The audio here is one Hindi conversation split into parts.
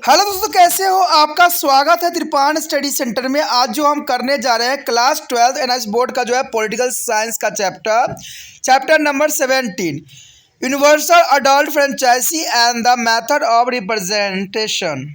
हेलो दोस्तों, कैसे हो? आपका स्वागत है त्रिपाण स्टडी सेंटर में। आज जो हम करने जा रहे हैं क्लास 12 एनआईएस बोर्ड का जो है पॉलिटिकल साइंस का चैप्टर नंबर 17, universal adult franchise and the method of representation.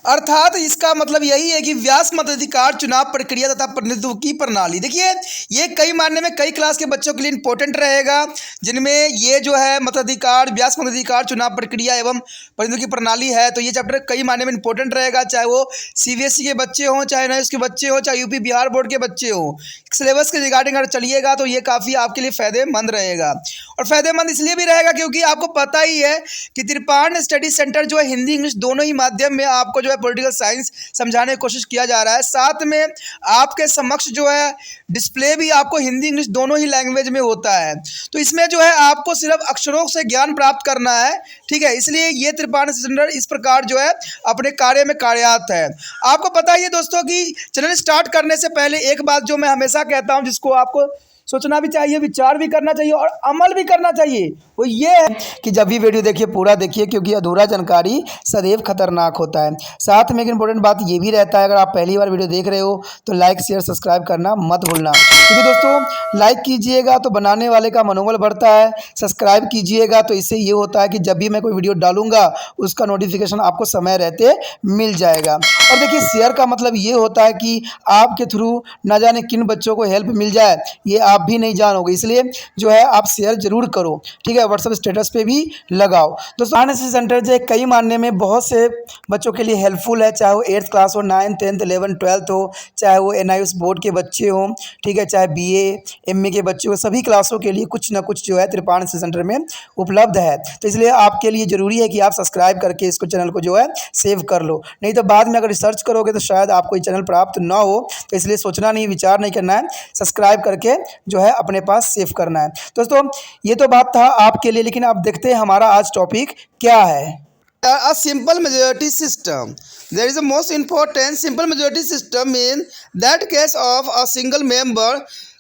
अर्थात इसका मतलब यही है कि व्यास मताधिकार चुनाव प्रक्रिया तथा प्रतिनिधित्व की प्रणाली। देखिए, ये कई मायने में कई क्लास के बच्चों के लिए इंपॉर्टेंट रहेगा, जिनमें ये जो है मताधिकार, व्यास मताधिकार चुनाव प्रक्रिया एवं प्रतिनिधित्व की प्रणाली है। तो ये चैप्टर कई मायने में इंपॉर्टेंट रहेगा, चाहे वो सीबीएसई के बच्चे हों, चाहे एनआईएस के बच्चे हों, चाहे यूपी बिहार बोर्ड के बच्चे हों। सिलेबस के रिगार्डिंग अगर चलिएगा तो ये काफ़ी आपके लिए फ़ायदेमंद रहेगा। और फ़ायदेमंद इसलिए भी रहेगा क्योंकि आपको पता ही है कि त्रिपाण स्टडी सेंटर जो है हिंदी इंग्लिश दोनों ही माध्यम में आपको जो है पॉलिटिकल साइंस समझाने की कोशिश किया जा रहा है। साथ में आपके समक्ष जो है डिस्प्ले भी आपको हिंदी इंग्लिश दोनों ही लैंग्वेज में होता है। तो इसमें जो है आपको सिर्फ अक्षरों से ज्ञान प्राप्त करना है, ठीक है। इसलिए ये त्रिपाण सेंटर इस प्रकार जो है अपने कार्य में कार्यरत है। आपको पता ही है दोस्तों कि चैनल स्टार्ट करने से पहले एक बात जो मैं हमेशा कहता हूँ, जिसको आपको सोचना भी चाहिए, विचार भी करना चाहिए और अमल भी करना चाहिए, वो ये है कि जब भी वीडियो देखिए पूरा देखिए, क्योंकि अधूरा जानकारी सदैव खतरनाक होता है। साथ में एक इंपॉर्टेंट बात ये भी रहता है, अगर आप पहली बार वीडियो देख रहे हो तो लाइक शेयर सब्सक्राइब करना मत भूलना, क्योंकि दोस्तों लाइक कीजिएगा तो बनाने वाले का मनोबल बढ़ता है, सब्सक्राइब कीजिएगा तो इससे ये होता है कि जब भी मैं कोई वीडियो डालूंगा उसका नोटिफिकेशन आपको समय रहते मिल जाएगा। और देखिए, शेयर का मतलब ये होता है कि आपके थ्रू ना जाने किन बच्चों को हेल्प मिल जाए, ये आप भी नहीं जानोगे। इसलिए जो है आप शेयर जरूर करो, ठीक है। व्हाट्सएप स्टेटस पे भी लगाओ। दोस्तों एनआईएस सेंटर जो है कई मानने में बहुत से बच्चों के लिए हेल्पफुल है, चाहे वो 8th क्लास हो, 9th 10th 11th 12th हो, चाहे वो एनआईएस बोर्ड के बच्चे हों, ठीक है, चाहे बीए एमए के बच्चे हो, सभी क्लासों के लिए कुछ ना कुछ जो है त्रिपाण सेंटर में उपलब्ध है। तो इसलिए आपके लिए ज़रूरी है कि आप सब्सक्राइब करके इसको चैनल को जो है सेव कर लो, नहीं तो बाद में अगर रिसर्च करोगे तो शायद आपको ये चैनल प्राप्त ना हो। तो इसलिए सोचना नहीं, विचार नहीं करना है, सब्सक्राइब करके जो है अपने पास सेव करना है। दोस्तों ये तो बात था आपके लिए, लेकिन अब देखते हैं हमारा आज टॉपिक क्या है। A simple majority system. There is a most important simple majority system in that case of a single member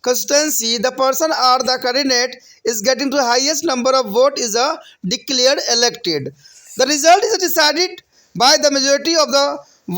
constituency, the person or the candidate is getting to the highest number of vote is declared elected. The result is decided by the majority of the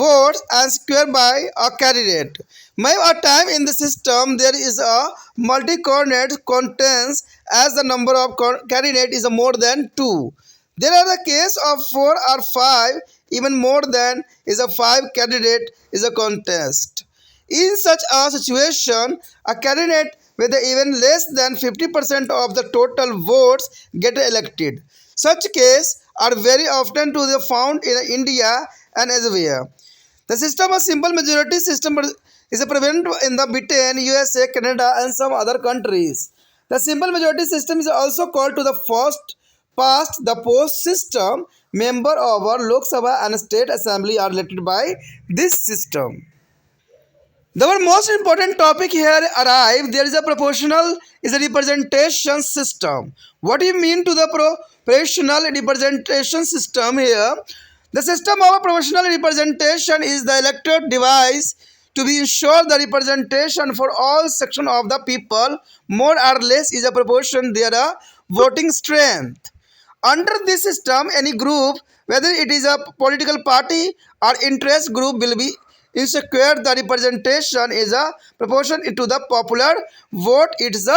votes and secured by a candidate. Many a time in the system there is a multi-coordinate contest as the number of candidate is more than 2. There are the case of 4 or 5, even more than is a 5 candidate is a contest. In such a situation, a candidate with even less than 50% of the total votes get elected. Such cases are very often to be found in India and elsewhere. The system of simple majority system is prevalent in the Britain, USA, Canada, and some other countries. The simple majority system is also called to the first past the post system. Member of our Lok Sabha and State Assembly are elected by this system. The most important topic here arrive. There is a proportional is a representation system. What do you mean to the proportional representation system here? The system of proportional representation is the elected device to be ensure the representation for all section of the people more or less is a proportion their voting strength. Under this system, any group, whether it is a political party or interest group, will be insecure. The representation is a proportion to the popular vote it is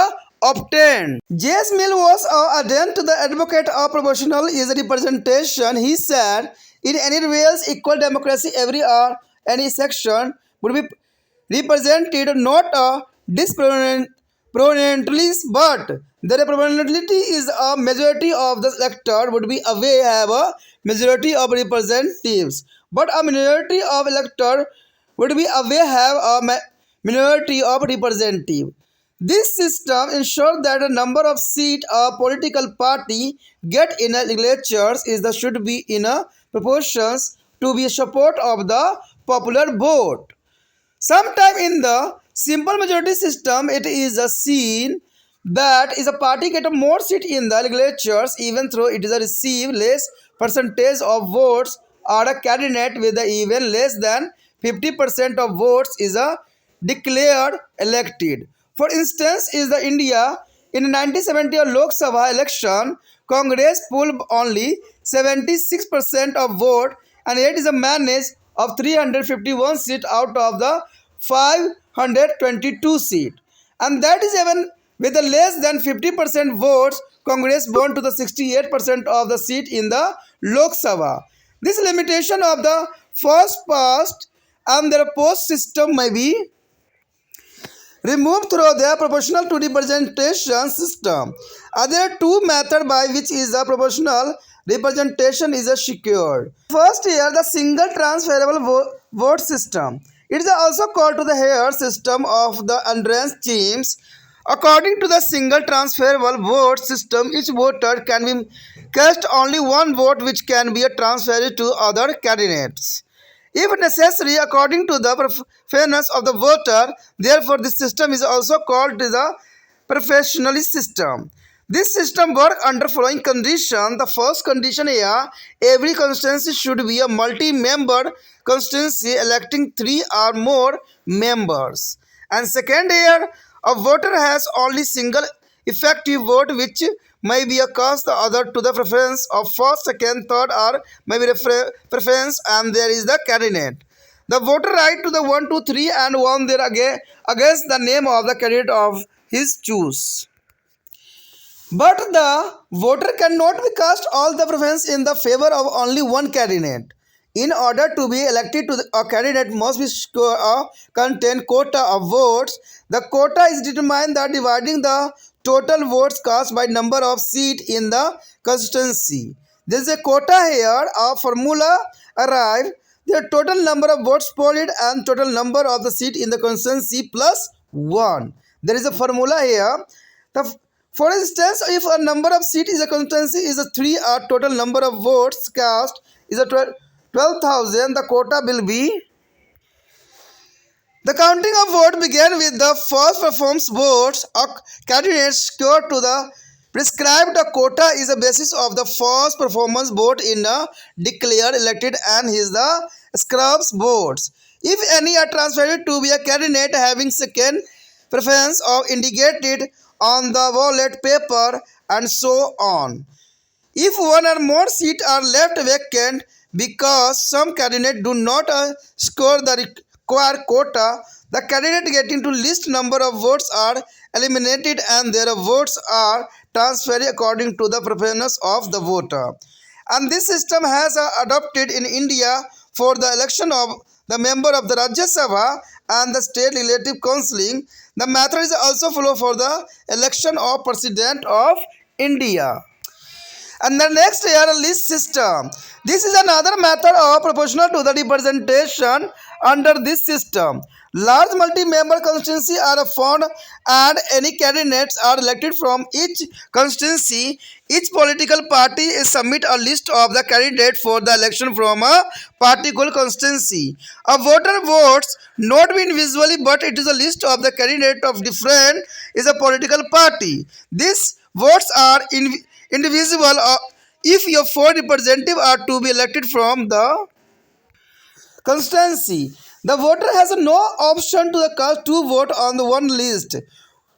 obtained. J.S. Mill was ardent the advocate of proportional is representation. He said, in any real equal democracy, every or any section would be represented not disproportionately, but the proportionality is a majority of the elector would be away have a majority of representatives, but a minority of elector would be away have a minority of representative. This system ensures that the number of seats a political party get in a legislatures is the should be in a proportions to be support of the popular vote. Sometime in the simple majority system, it is a seen that is a party get a more seat in the legislatures even though it is a receive less percentage of votes, or a candidate with a even less than 50% of votes is a declared elected. For instance, is the India in 1970 Lok Sabha election, Congress polled only 76% of vote and it is a manage of 351 seat out of the 522 seat, and that is even with the less than 50% votes. Congress won to the 68% of the seat in the Lok Sabha. This limitation of the first past and the post system may be removed through the proportional to representation system. There are two methods by which is the proportional representation is secured. First here, the single transferable vote system. It is also called to the Hare system of the entrance teams. According to the single transferable vote system, each voter can be cast only one vote which can be transferred to other candidates if necessary according to the fairness of the voter. Therefore, this system is also called the professional system. This system works under following condition. The first condition here, every constituency should be a multi-member constituency electing 3 or more members. And second here, a voter has only single effective vote which may be cast the other to the preference of first, second, third, or may be preference, and there is the candidate. The voter right to the 1, 2, 3 and 1 there against the name of the candidate of his choose. But the voter cannot be cast all the preference in the favor of only one candidate. In order to be elected to a candidate must be contain quota of votes. The quota is determined by dividing the total votes cast by number of seats in the constituency. There is a quota here. A formula arrived. The total number of votes polled and total number of the seat in the constituency plus 1. There is a formula here. For instance, if a number of seats in a constituency is a 3, or total number of votes cast is a 12,000, the quota will be. The counting of votes began with the first performance votes. A candidate secured to the prescribed quota is the basis of the first performance vote in a declared elected and his the scrubs votes. If any are transferred to be a candidate having second preference or indicated on the ballot paper and so on. If one or more seats are left vacant because some candidates do not score the required quota, the candidate getting to least number of votes are eliminated and their votes are transferred according to the preference of the voter. And this system has adopted in India for the election of the member of the Rajya Sabha and the state legislative council. The method is also followed for the election of President of India. And the next here, list system. This is another method of proportional to the representation. Under this system, large multi-member constituencies are formed and any candidates are elected from each constituency. Each political party submit a list of the candidate for the election from a particular constituency. A voter votes not be invisible, but it is a list of the candidate of different is a political party. These votes are indivisible if your 4 representatives are to be elected from the constituency. The voter has no option to cast 2 votes on the one list,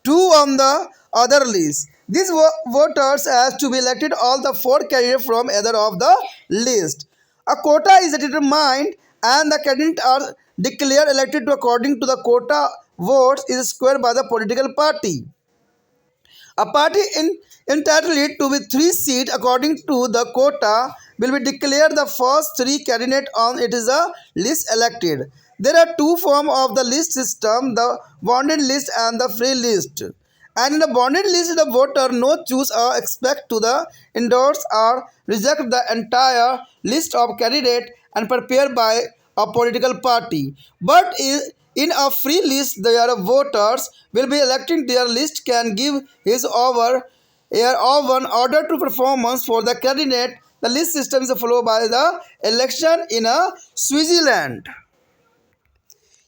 2 on the other list. These voters has to be elected all the 4 candidates from either of the list. A quota is determined and the candidates are declared elected according to the quota votes is squared by the political party. A party entitled to be 3 seats according to the quota will be declared the first 3 candidates on it is a list elected. There are 2 forms of the list system, the bonded list and the free list. And in the bonded list, the voter no choose or expect to the endorse or reject the entire list of candidates and prepared by a political party. But in a free list, their voters will be electing their list can give his over one order to performance for the candidate. The list system is followed by the election in a Switzerland.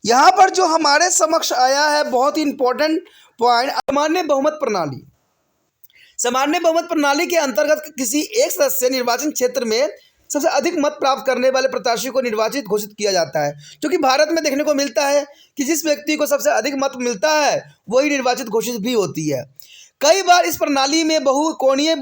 यहाँ पर जो हमारे समक्ष आया है बहुत ही इंपॉर्टेंट पॉइंट, सामान्य बहुमत प्रणाली। सामान्य बहुमत प्रणाली के अंतर्गत किसी एक सदस्य निर्वाचन क्षेत्र में सबसे अधिक मत प्राप्त करने वाले प्रत्याशी को निर्वाचित घोषित किया जाता है। क्योंकि भारत में देखने को मिलता है कि जिस व्यक्ति को सबसे अधिक मत मिलता है वही निर्वाचित घोषित भी होती है। कई बार इस प्रणाली में बहुकोणीय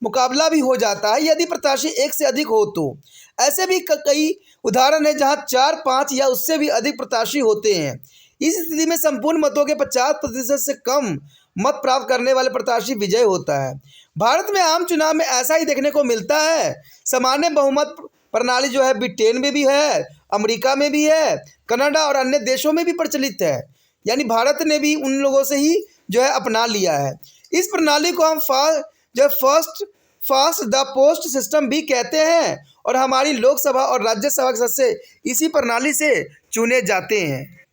मुकाबला भी हो जाता है यदि प्रत्याशी एक से अधिक हो तो। ऐसे भी कई उदाहरण हैं जहां 4, 5 या उससे भी अधिक प्रत्याशी होते हैं। इस स्थिति में संपूर्ण मतों के 50% से कम मत प्राप्त करने वाले प्रत्याशी विजय होता है। भारत में आम चुनाव में ऐसा ही देखने को मिलता है। सामान्य बहुमत प्रणाली जो है ब्रिटेन में भी है, अमेरिका में भी है, कनाडा और अन्य देशों में भी प्रचलित है। यानी भारत ने भी उन लोगों से ही जो है अपना लिया है। इस प्रणाली को हम फर्स्ट द पोस्ट सिस्टम भी कहते हैं और हमारी लोकसभा और राज्यसभा के सदस्य इसी प्रणाली से चुने जाते हैं।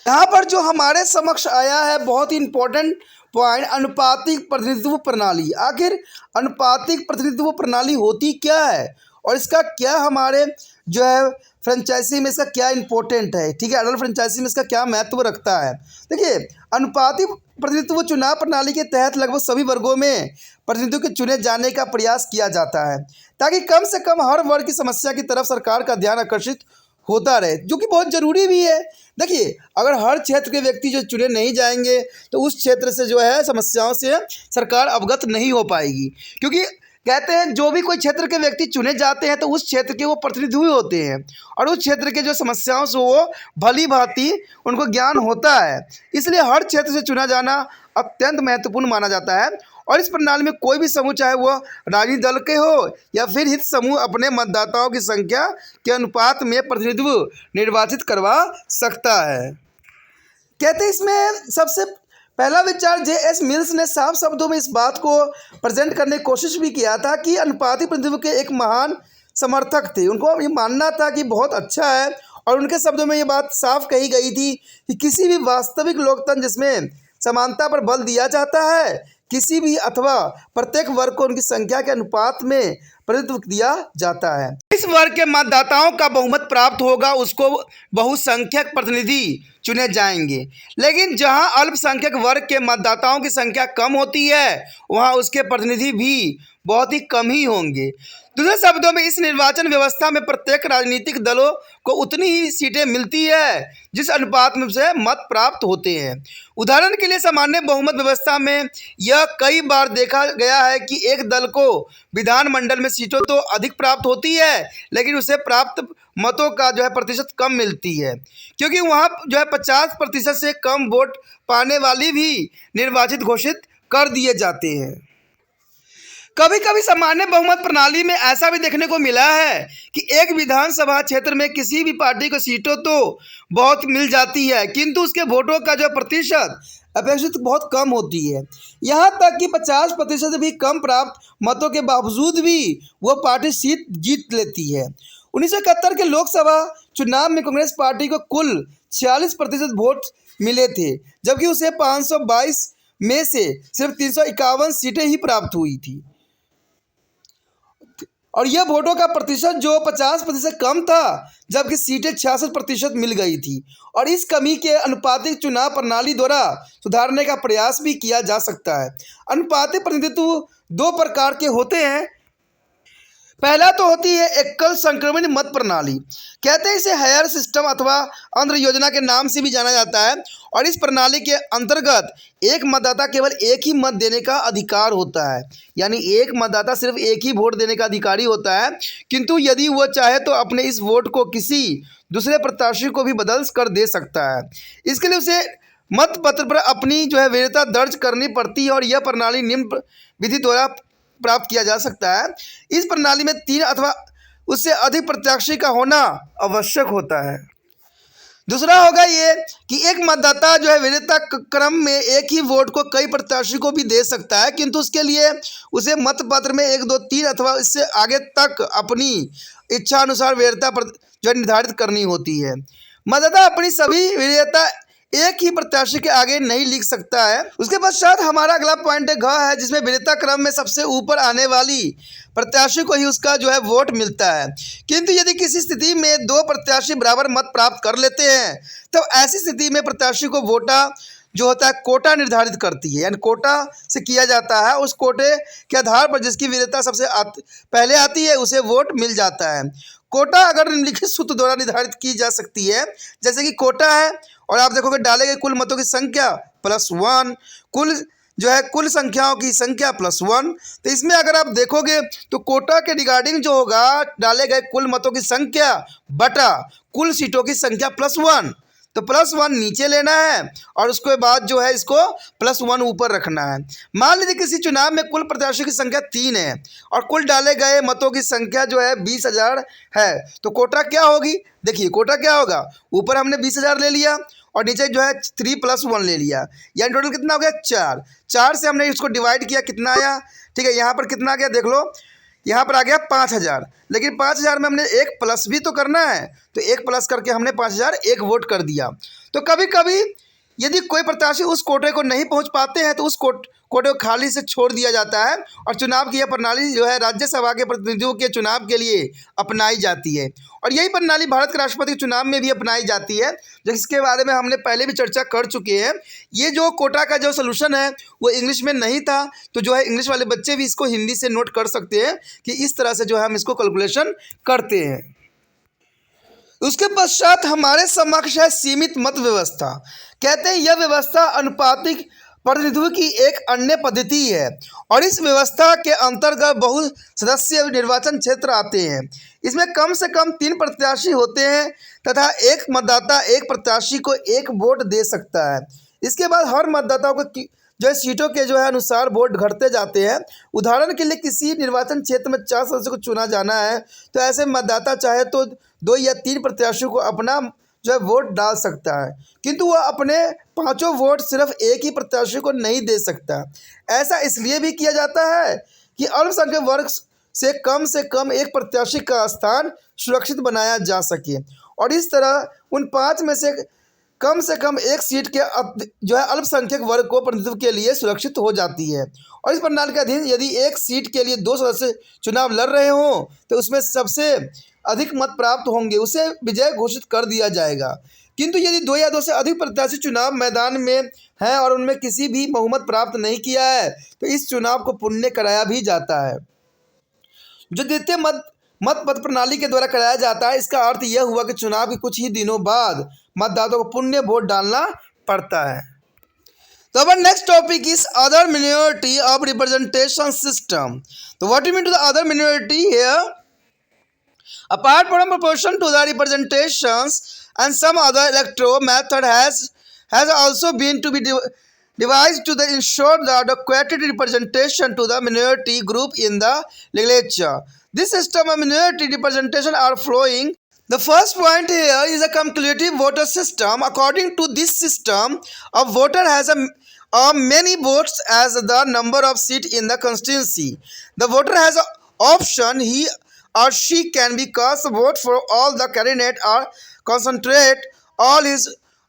यहाँ पर जो हमारे समक्ष आया है बहुत ही इम्पोर्टेंट पॉइंट, अनुपातिक प्रतिनिधित्व प्रणाली। आखिर अनुपातिक प्रतिनिधित्व प्रणाली होती क्या है और इसका क्या हमारे जो है फ्रेंचाइजी में इसका क्या इंपॉर्टेंट है, ठीक है, अडल्ट फ्रेंचाइजी में इसका क्या महत्व रखता है। देखिए, अनुपातिक प्रतिनिधित्व चुनाव प्रणाली के तहत लगभग सभी वर्गों में प्रतिनिधियों के चुने जाने का प्रयास किया जाता है ताकि कम से कम हर वर्ग की समस्या की तरफ सरकार का ध्यान आकर्षित होता रहे, जो कि बहुत ज़रूरी भी है। देखिए, अगर हर क्षेत्र के व्यक्ति जो चुने नहीं जाएंगे तो उस क्षेत्र से जो है समस्याओं से सरकार अवगत नहीं हो पाएगी, क्योंकि कहते हैं जो भी कोई क्षेत्र के व्यक्ति चुने जाते हैं तो उस क्षेत्र के वो प्रतिनिधि होते हैं और उस क्षेत्र के जो समस्याओं से वो भली भांति उनको ज्ञान होता है। इसलिए हर क्षेत्र से चुना जाना अत्यंत महत्वपूर्ण माना जाता है और इस प्रणाली में कोई भी समूह, चाहे वो राजनीतिक दल के हो या फिर हित समूह, अपने मतदाताओं की संख्या के अनुपात में प्रतिनिधित्व निर्वाचित करवा सकता है। कहते हैं इसमें सबसे पहला विचार J.S. मिल्स ने साफ शब्दों में इस बात को प्रेजेंट करने की कोशिश भी किया था कि अनुपातिक प्रतिनिधित्व के एक महान समर्थक थे। उनको ये मानना था कि बहुत अच्छा है और उनके शब्दों में ये बात साफ कही गई थी कि किसी भी वास्तविक लोकतंत्र जिसमें समानता पर बल दिया जाता है, किसी भी अथवा प्रत्येक वर्ग को उनकी संख्या के अनुपात में प्रतिनिधित्व दिया जाता है। इस वर्ग के मतदाताओं का बहुमत प्राप्त होगा उसको बहुसंख्यक प्रतिनिधि चुने जाएंगे, लेकिन जहां अल्पसंख्यक वर्ग के मतदाताओं की संख्या कम होती है वहां उसके प्रतिनिधि भी बहुत ही कम ही होंगे। दूसरे शब्दों में इस निर्वाचन व्यवस्था में प्रत्येक राजनीतिक दलों को उतनी ही सीटें मिलती है जिस अनुपात में से मत प्राप्त होते हैं। उदाहरण के लिए सामान्य बहुमत व्यवस्था में यह कई बार देखा गया है कि एक दल को विधानमंडल में सीटों तो अधिक प्राप्त होती है लेकिन उसे प्राप्त मतों का जो है प्रतिशत कम मिलती है, क्योंकि वहाँ जो है 50% से कम वोट पाने वाली भी निर्वाचित घोषित कर दिए जाते हैं। कभी कभी सामान्य बहुमत प्रणाली में ऐसा भी देखने को मिला है कि एक विधानसभा क्षेत्र में किसी भी पार्टी को सीटों तो बहुत मिल जाती है किंतु उसके वोटों का जो प्रतिशत अपेक्षित बहुत कम होती है। यहाँ तक कि 50% भी कम प्राप्त मतों के बावजूद भी वह पार्टी सीट जीत लेती है। 1971 के लोकसभा चुनाव में कांग्रेस पार्टी को कुल 46% वोट मिले थे, जबकि उसे 522 में से सिर्फ 351 सीटें ही प्राप्त हुई थी और यह वोटों का प्रतिशत जो 50% कम था, जबकि सीटें 66% मिल गई थी। और इस कमी के अनुपातिक चुनाव प्रणाली द्वारा सुधारने का प्रयास भी किया जा सकता है। अनुपातिक प्रतिनिधित्व दो प्रकार के होते हैं। पहला तो होती है एकल संक्रमण मत प्रणाली, कहते हैं इसे हायर सिस्टम अथवा आंध्र योजना के नाम से भी जाना जाता है और इस प्रणाली के अंतर्गत एक मतदाता केवल एक ही मत देने का अधिकार होता है, यानी एक मतदाता सिर्फ एक ही वोट देने का अधिकारी होता है, किंतु यदि वह चाहे तो अपने इस वोट को किसी दूसरे प्रत्याशी को भी बदल कर दे सकता है। इसके लिए उसे मतपत्र पर अपनी जो है वैधता दर्ज करनी पड़ती है और यह प्रणाली निम्न विधि द्वारा प्राप्त किया जा सकता है। इस प्रणाली में 3 अथवा उससे अधिक प्रत्याशी का होना आवश्यक होता है। दूसरा होगा ये कि एक मतदाता जो है वैधता क्रम में एक ही वोट को कई प्रत्याशी को भी दे सकता है, किंतु उसके लिए उसे मतपत्र में 1, 2, 3 अथवा इससे आगे तक अपनी इच्छा अनुसार वैधता जो निर्धारित करनी होती है। मतदाता अपनी सभी वैधता एक ही प्रत्याशी के आगे नहीं लिख सकता है। उसके पश्चात हमारा अगला पॉइंट है घ है, जिसमें वैधता क्रम में सबसे ऊपर आने वाली प्रत्याशी को ही उसका जो है वोट मिलता है, किंतु यदि किसी स्थिति में 2 प्रत्याशी बराबर मत प्राप्त कर लेते हैं तब तो ऐसी स्थिति में प्रत्याशी को वोटा जो होता है कोटा निर्धारित करती है, यानी कोटा से किया जाता है। उस कोटे के आधार पर जिसकी वैधता सबसे पहले आती है उसे वोट मिल जाता है। कोटा अगर निम्नलिखित सूत्र द्वारा निर्धारित की जा सकती है, जैसे कि कोटा है और आप देखोगे डाले गए कुल मतों की संख्या +1, कुल जो है कुल संख्याओं की संख्या +1। तो इसमें अगर आप देखोगे तो कोटा के रिगार्डिंग जो होगा डाले गए कुल मतों की संख्या बटा कुल सीटों की संख्या +1। तो +1 नीचे लेना है और उसके बाद जो है इसको +1 ऊपर रखना है। मान लीजिए किसी चुनाव में कुल प्रत्याशियों की संख्या 3 है और कुल डाले गए मतों की संख्या जो है 20,000 है, तो कोटा क्या होगी? देखिए कोटा क्या होगा, ऊपर हमने 20,000 ले लिया और नीचे जो है 3 + 1 ले लिया, यानी टोटल कितना हो गया 4। 4 से हमने इसको डिवाइड किया, कितना आया? ठीक है, यहाँ पर कितना आ गया देख लो, यहाँ पर आ गया 5,000। लेकिन 5,000 में हमने एक प्लस भी तो करना है, तो एक प्लस करके हमने 5,000 एक वोट कर दिया। तो कभी कभी यदि कोई प्रत्याशी उस कोटे को नहीं पहुंच पाते हैं तो उस कोटे को खाली से छोड़ दिया जाता है और चुनाव की यह प्रणाली जो है राज्यसभा के प्रतिनिधियों के चुनाव के लिए अपनाई जाती है। और यही प्रणाली भारत के राष्ट्रपति के चुनाव में भी अपनाई जाती है, जिसके बारे में हमने पहले भी चर्चा कर चुके हैं। ये जो कोटा का जो सोल्यूशन है वो इंग्लिश में नहीं था, तो जो है इंग्लिश वाले बच्चे भी इसको हिंदी से नोट कर सकते हैं कि इस तरह से जो है हम इसको कैलकुलेशन करते हैं। उसके पश्चात हमारे समक्ष है सीमित मत व्यवस्था। कहते हैं यह व्यवस्था अनुपातिक प्रतिनिधित्व की एक अन्य पद्धति है और इस व्यवस्था के अंतर्गत बहुत सदस्य निर्वाचन क्षेत्र आते हैं। इसमें कम से कम 3 प्रत्याशी होते हैं तथा एक मतदाता एक प्रत्याशी को एक वोट दे सकता है। इसके बाद हर मतदाताओं को जो है सीटों के जो है अनुसार वोट घटते जाते हैं। उदाहरण के लिए किसी निर्वाचन क्षेत्र में 4 सदस्यों को चुना जाना है तो ऐसे मतदाता चाहे तो 2 या 3 प्रत्याशियों को अपना जो है वोट डाल सकता है, किंतु वह अपने 5 वोट सिर्फ एक ही प्रत्याशी को नहीं दे सकता। ऐसा इसलिए भी किया जाता है कि अल्पसंख्यक वर्ग से कम एक प्रत्याशी का स्थान सुरक्षित बनाया जा सके और इस तरह उन 5 में से कम एक सीट के जो है अल्पसंख्यक वर्ग को प्रतिनिधित्व के लिए सुरक्षित हो जाती है। और इस प्रणाली के अधीन यदि एक सीट के लिए 2 सदस्य चुनाव लड़ रहे हों तो उसमें सबसे अधिक मत प्राप्त होंगे उसे विजय घोषित कर दिया जाएगा। किंतु यदि 2 या 2 से अधिक प्रत्याशी चुनाव मैदान में हैं और उनमें किसी भी बहुमत प्राप्त नहीं किया है तो इस चुनाव को पुण्य कराया भी जाता है। जो द्वितीय मत प्रणाली के द्वारा कराया जाता है, इसका अर्थ यह हुआ कि चुनाव के कुछ ही दिनों बाद मतदाताओं को पुण्य वोट डालना पड़ता है। तो अब next topic is other minority of representation system. तो what you mean to the other minority here? Apart from proportion to the representations and some other electoral method has also been to be devised to ensure the adequate representation to the minority group in the legislature. This system of minority representation are flowing. The first point here is a cumulative voter system. According to this system, a voter has a many votes as the number of seats in the constituency. The voter has an option. He or she can be cast vote for all the candidate or concentrate all his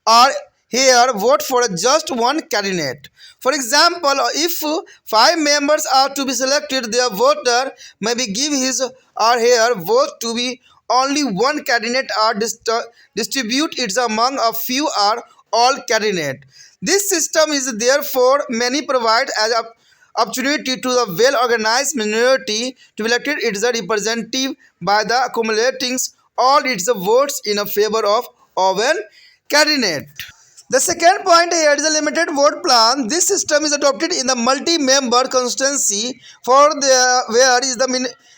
or her vote for just one candidate. For example, if 5 members are to be selected, their voter may be give his or her vote to be only one candidate or distribute it among a few or all candidate. This system is therefore many provide as a opportunity to the well-organized minority to be elected its representative by the accumulating all its votes in a favor of an candidate. The second point here is a limited vote plan. This system is adopted in the multi-member constituency where is the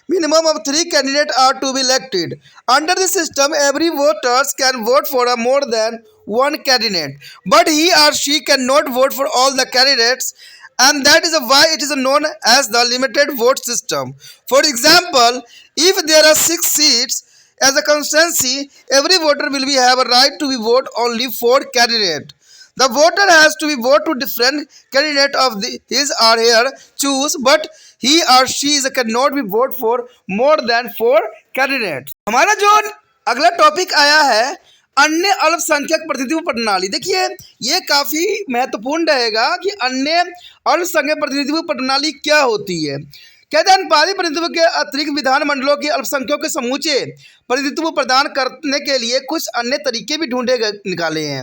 minimum of 3 candidates are to be elected. Under this system, every voter can vote for a more than one candidate, but he or she cannot vote for all the candidates, and that is why it is known as the limited vote system. For example, if there are 6 seats as a constituency, every voter will have a right to be vote only 4 candidates. The voter has to be vote to different candidate of his or her choose, but he or she cannot be vote for more than 4 candidates. हमारा जो अगला टॉपिक आया है अन्य अल्पसंख्यक प्रतिनिधित्व प्रणाली। देखिए ये काफ़ी महत्वपूर्ण रहेगा कि अन्य अल्पसंख्यक प्रतिनिधित्व प्रणाली क्या होती है। कहते हैं अनुपातिक प्रतिनिधित्व के अतिरिक्त विधानमंडलों के अल्पसंख्यकों के समूचे प्रतिनिधित्व प्रदान करने के लिए कुछ अन्य तरीके भी निकाले हैं।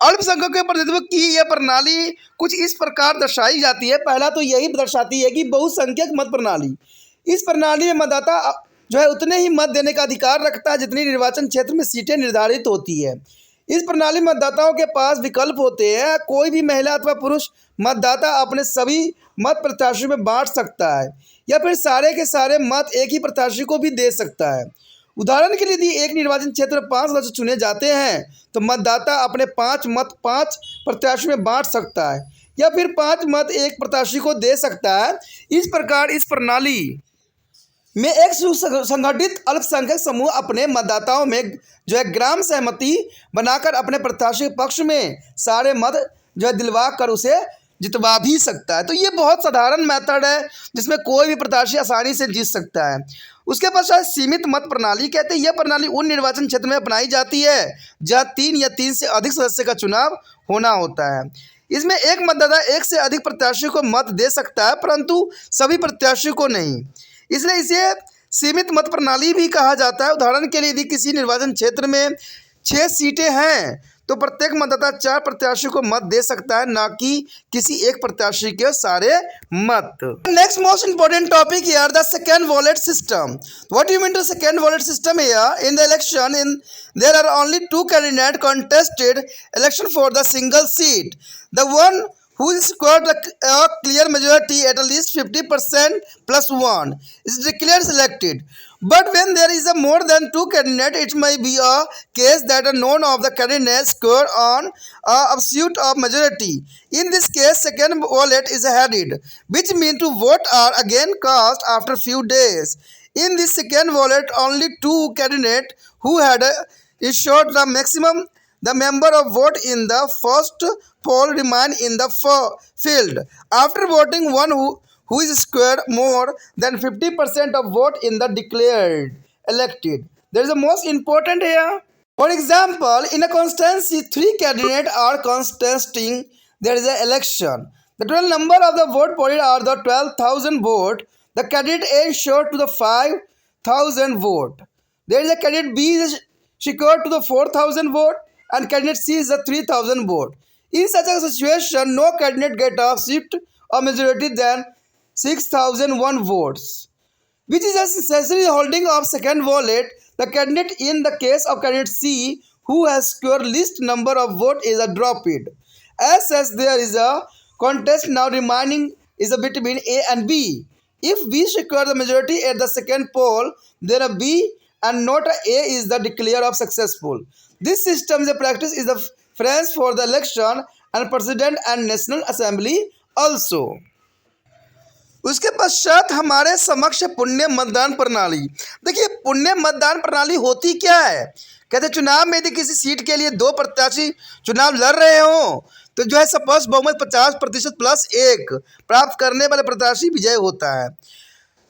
अल्पसंख्यकों के प्रतिनिधित्व की यह प्रणाली कुछ इस प्रकार दर्शाई जाती है। पहला तो यही दर्शाती है कि बहुसंख्यक मत प्रणाली। इस प्रणाली में मतदाता जो है उतने ही मत देने का अधिकार रखता है जितनी निर्वाचन क्षेत्र में सीटें निर्धारित होती है। इस प्रणाली में मतदाताओं के पास विकल्प होते हैं। कोई भी महिला अथवा पुरुष मतदाता अपने सभी मत प्रत्याशियों में बांट सकता है या फिर सारे के सारे मत एक ही प्रत्याशी को भी दे सकता है। उदाहरण के लिए यदि एक निर्वाचन क्षेत्र 5 सदस्य चुने जाते हैं तो मतदाता अपने 5 मत 5 प्रत्याशियों में बांट सकता है या फिर 5 मत एक प्रत्याशी को दे सकता है। इस प्रकार इस प्रणाली में एक संगठित अल्पसंख्यक समूह अपने मतदाताओं में जो है ग्राम सहमति बनाकर अपने प्रत्याशी के पक्ष में सारे मत जो है दिलवा कर उसे जितवा भी सकता है। तो ये बहुत साधारण मेथड है जिसमें कोई भी प्रत्याशी आसानी से जीत सकता है। उसके पश्चात सीमित मत प्रणाली कहते हैं। यह प्रणाली उन निर्वाचन क्षेत्र में अपनाई जाती है जहाँ 3 या 3 से अधिक सदस्य का चुनाव होना होता है। इसमें एक मतदाता एक से अधिक प्रत्याशी को मत दे सकता है परंतु सभी प्रत्याशी को नहीं, इसलिए इसे सीमित मत प्रणाली भी कहा जाता है। उदाहरण के लिए यदि किसी निर्वाचन क्षेत्र में 6 सीटें हैं तो प्रत्येक मतदाता 4 प्रत्याशी को मत दे सकता है, ना कि किसी एक प्रत्याशी के सारे मत। Next most important topic here the second ballot system. What you mean to second ballot system here? In the election there are only 2 candidates contested election for the single seat. The one who scored a clear majority at least 50% plus 1 is declared selected. But when there is a more than 2 candidates, it may be a case that none of the candidates score on a absolute of majority. In this case, second ballot is headed, which means to vote are again cast after few days. In this second ballot, only 2 candidates who had ensured the maximum the member of vote in the first poll remain in the field. After voting, one who is scored more than 50% of vote in the declared elected. There is the most important here. For example, in a constituency, 3 candidates are contesting. There is an election. The total number of the vote polled are the 12,000 vote. The candidate A is sure to the 5,000 vote. There is a candidate B is secured to the 4,000 vote and candidate C is the 3,000 vote. In such a situation, no candidate get a seat or majority than 6,001 votes, which is necessary holding of second ballot. The candidate in the case of candidate C who has scored least number of votes is a dropped. As such, there is a contest now remaining is a between A and B. If B secure the majority at the second poll, then a B and not a is the declare of successful. This system is a practice is the France for the election and president and national assembly also. उसके पश्चात हमारे समक्ष पुण्य मतदान प्रणाली। देखिए पुण्य मतदान प्रणाली होती क्या है? कहते चुनाव में यदि किसी सीट के लिए 2 प्रत्याशी चुनाव लड़ रहे हो तो जो है स्पष्ट बहुमत 50% प्लस 1 प्राप्त करने वाले प्रत्याशी विजय होता है।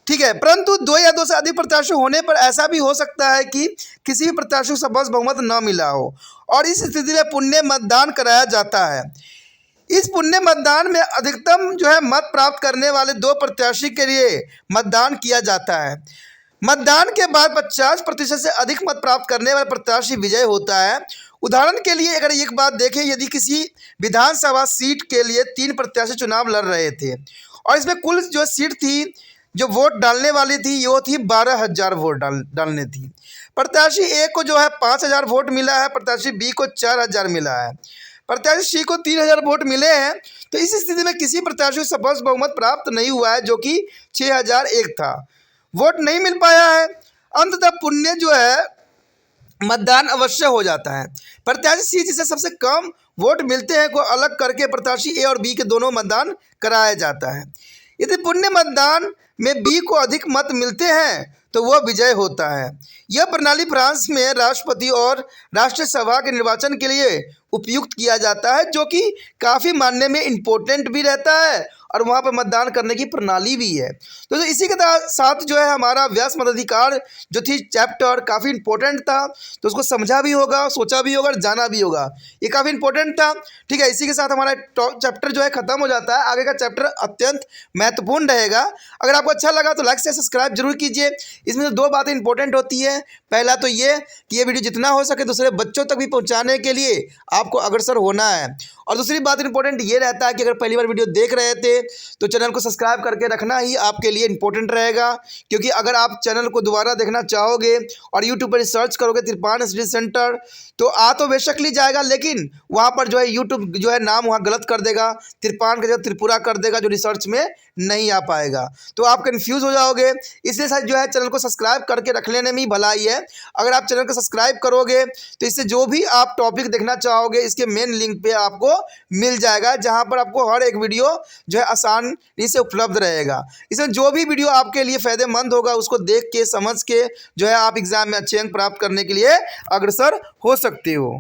ठीक है, परंतु 2 या 2 से अधिक प्रत्याशी होने पर ऐसा भी हो सकता है कि किसी भी प्रत्याशी को स्पष्ट बहुमत न मिला हो और इस स्थिति में पुण्य मतदान कराया जाता है। इस पुण्य मतदान में अधिकतम जो है मत प्राप्त करने वाले 2 प्रत्याशी के लिए मतदान किया जाता है। मतदान के बाद 50% से अधिक मत प्राप्त करने वाला प्रत्याशी विजय होता है। उदाहरण के लिए अगर एक बात देखें, यदि किसी विधानसभा सीट के लिए 3 प्रत्याशी चुनाव लड़ रहे थे और इसमें कुल जो सीट थी जो वोट डालने वाली थी वो थी 12,000 वोट डालने थी। प्रत्याशी ए को जो है 5,000 वोट मिला है, प्रत्याशी बी को 4,000 मिला है, प्रत्याशी सी को 3,000 वोट मिले हैं। तो इस स्थिति में किसी प्रत्याशी को स्पष्ट बहुमत प्राप्त नहीं हुआ है जो कि 6,001 था, वोट नहीं मिल पाया है। अंततः पुण्य जो है मतदान अवश्य हो जाता है। प्रत्याशी सी जिसे सबसे कम वोट मिलते हैं को अलग करके प्रत्याशी ए और बी के दोनों मतदान कराया जाता है। यदि पुण्य मतदान में बी को अधिक मत मिलते हैं तो वह विजय होता है। यह प्रणाली फ्रांस में राष्ट्रपति और राष्ट्रीय सभा के निर्वाचन के लिए उपयुक्त किया जाता है, जो कि काफ़ी मानने में इम्पोर्टेंट भी रहता है और वहाँ पर मतदान करने की प्रणाली भी है। तो इसी के साथ जो है हमारा व्यास मताधिकार जो थी चैप्टर काफ़ी इम्पोर्टेंट था, तो उसको समझा भी होगा, सोचा भी होगा और जाना भी होगा, ये काफ़ी इम्पोर्टेंट था। ठीक है, इसी के साथ हमारा चैप्टर जो है ख़त्म हो जाता है। आगे का चैप्टर अत्यंत महत्वपूर्ण रहेगा। अगर आपको अच्छा लगा तो लाइक से सब्सक्राइब जरूर कीजिए। इसमें से 2 बातें इंपॉर्टेंट होती है। पहला तो ये कि ये वीडियो जितना हो सके दूसरे बच्चों तक भी पहुँचाने के लिए आपको अग्रसर होना है, और दूसरी बात इंपॉर्टेंट ये रहता है कि अगर पहली बार वीडियो देख रहे थे चाहोगे तो चैनल को सब्सक्राइब करके रखना ही आपके लिए इम्पोर्टेंट रहेगा, क्योंकि अगर आप चैनल को दोबारा देखना चाहोगे और यूट्यूब पर सर्च करोगे तिरपान स्टडी सेंटर तो आ तो बेशकली जाएगा, लेकिन वहाँ पर जो है यूट्यूब जो है नाम वहाँ गलत कर देगा, तिरपान की जगह त्रिपुरा कर देगा, जो रिसर्च में नहीं आ पाएगा, तो आप कंफ्यूज हो जाओगे। इसलिए शायद जो है चैनल को सब्सक्राइब करके रख लेने में ही भलाई है। अगर आप चैनल को सब्सक्राइब करोगे तो इससे जो भी आप टॉपिक देखना चाहोगे इसके मेन लिंक पे आपको मिल जाएगा, जहाँ पर आपको हर एक वीडियो जो है आसानी से उपलब्ध रहेगा। इसमें जो भी वीडियो आपके लिए फ़ायदेमंद होगा उसको देख के समझ के जो है आप एग्ज़ाम में अच्छे अंक प्राप्त करने के लिए अग्रसर हो सकते हो।